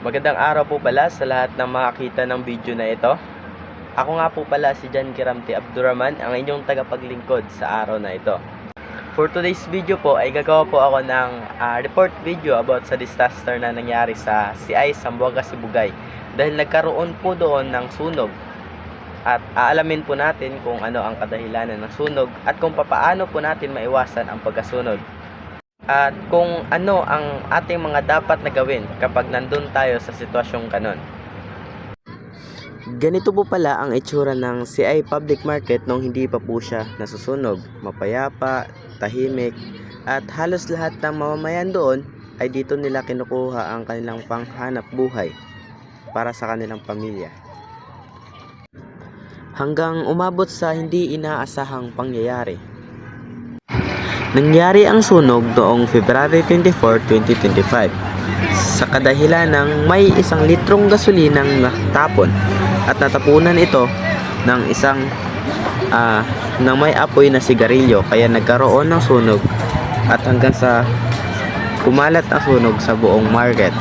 Magandang araw po pala sa lahat ng makakita ng video na ito. Ako nga po pala si Jan Kiramti Abdurrahman, ang inyong tagapaglingkod sa araw na ito. For today's video po ay gagawa po ako ng report video about sa disaster na nangyari sa CI Zamboanga Sibugay. Dahil nagkaroon po doon ng sunog. At aalamin po natin kung ano ang kadahilanan ng sunog at kung papaano po natin maiwasan ang pagkasunog. At kung ano ang ating mga dapat na gawin kapag nandun tayo sa sitwasyong kanon. Ganito po pala ang itsura ng CI Public Market nung hindi pa po siya nasusunog. Mapayapa, tahimik, at halos lahat ng mamamayan doon ay dito nila kinukuha ang kanilang panghanap buhay para sa kanilang pamilya. Hanggang umabot sa hindi inaasahang pangyayari. Nangyari ang sunog noong February 24, 2025 sa kadahilan ng may 1 litrong gasolinang natapon at natapunan ito ng ng may apoy na sigarilyo, kaya nagkaroon ng sunog at hanggang sa kumalat ang sunog sa buong market.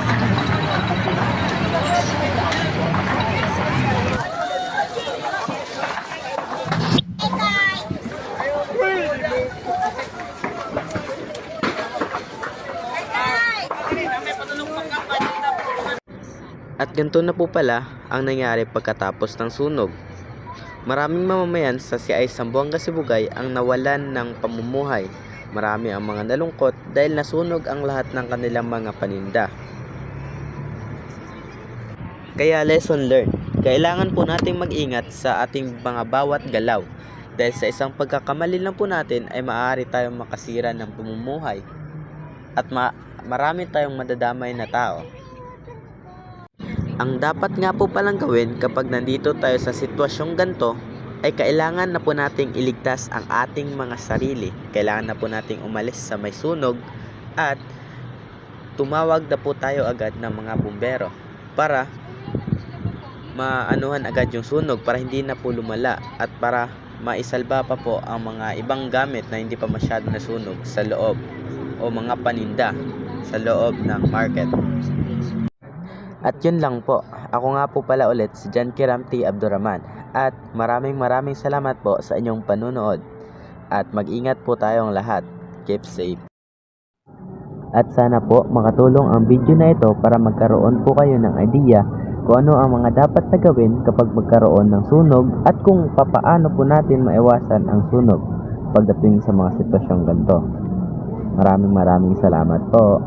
At ganito na po pala ang nangyari pagkatapos ng sunog. Maraming mamamayan sa CI Zamboanga Sibugay ang nawalan ng pamumuhay. Marami ang mga nalungkot dahil nasunog ang lahat ng kanilang mga paninda. Kaya lesson learned, kailangan po nating mag-ingat sa ating mga bawat galaw. Dahil sa isang pagkakamali lang po natin ay maaari tayong makasira ng pamumuhay at marami tayong madadamay na tao. Ang dapat nga po palang gawin kapag nandito tayo sa sitwasyong ganito ay kailangan na po nating iligtas ang ating mga sarili. Kailangan na po nating umalis sa may sunog at tumawag na po tayo agad ng mga bumbero para maanuhan agad yung sunog, para hindi na po lumala at para maisalba pa po ang mga ibang gamit na hindi pa masyado nasunog sa loob o mga paninda sa loob ng market. At yun lang po. Ako nga po pala ulit si Jan Kiramti Abdurrahman. At maraming salamat po sa inyong panunood. At mag-ingat po tayong lahat. Keep safe. At sana po makatulong ang video na ito para magkaroon po kayo ng idea kung ano ang mga dapat na gawin kapag magkaroon ng sunog at kung papaano po natin maiwasan ang sunog pagdating sa mga sitwasyong ganito. Maraming salamat po.